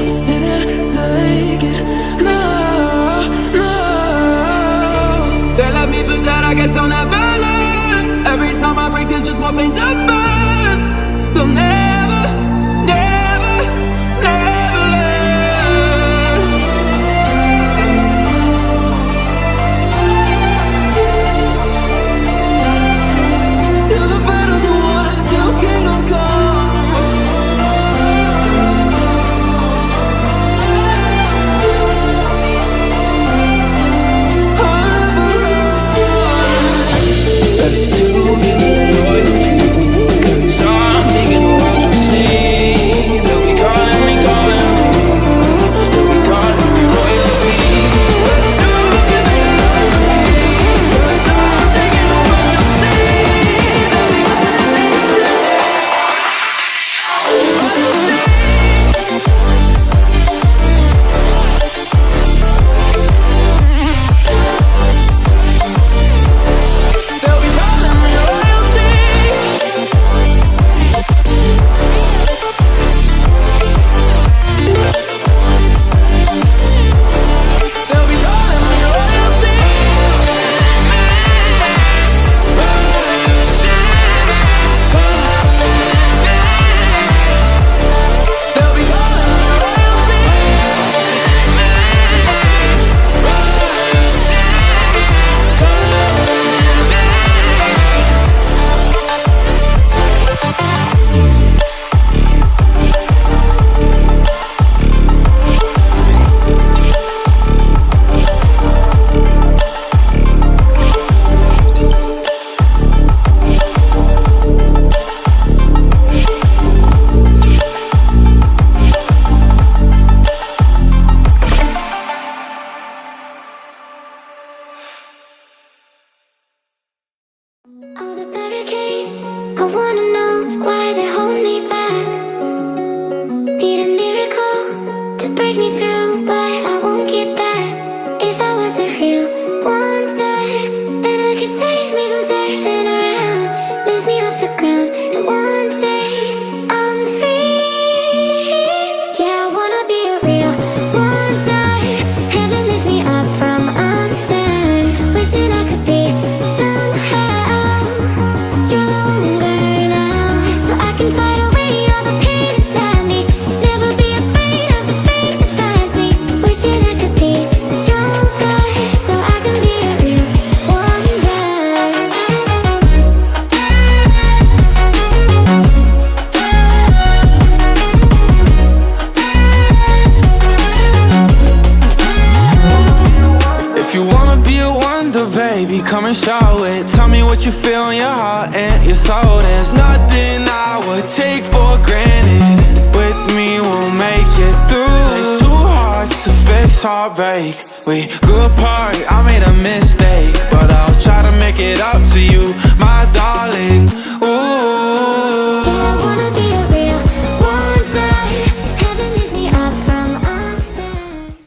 We didn't take it, no, no. They left me for dead, I guess they'll never learn. Every time I break, there's just more pain to burn. They'll never, never, never learn. Till the battle's won, till kingdom come. I'll never run. That's too good loyalty. 'Cause I'm thinking of what you see. They'll be calling me, calling me. They'll be calling me royalty. That's too good loyalty. 'Cause I'm thinking of what you see. They'll be calling me. They'll be calling me royalty. They'll be calling me royalty. They'll be calling me royalty. All the barricades, I wanna know why they hold me back. Need a miracle to break me through, but I won't get that. If I wasn't real wonder, then I could save me from turning around, lift me off the ground, and one day I'm free. Yeah, I wanna be a real wonder. Heaven lift me up from under. Wishing I could be somehow stronger now, so I can fight away all the pain inside me. Never be afraid of the fate that finds me. Wishing I could be stronger, so I can be a real wonder. If you wanna be a wonder, baby, come and show it. Tell me what you feel in your heart and your soul. There's nothing I would take for granted. With me, we'll make it through. Takes two hearts to fix heartbreak. We grew apart, I made a mistake, but I'll try to make it up to you.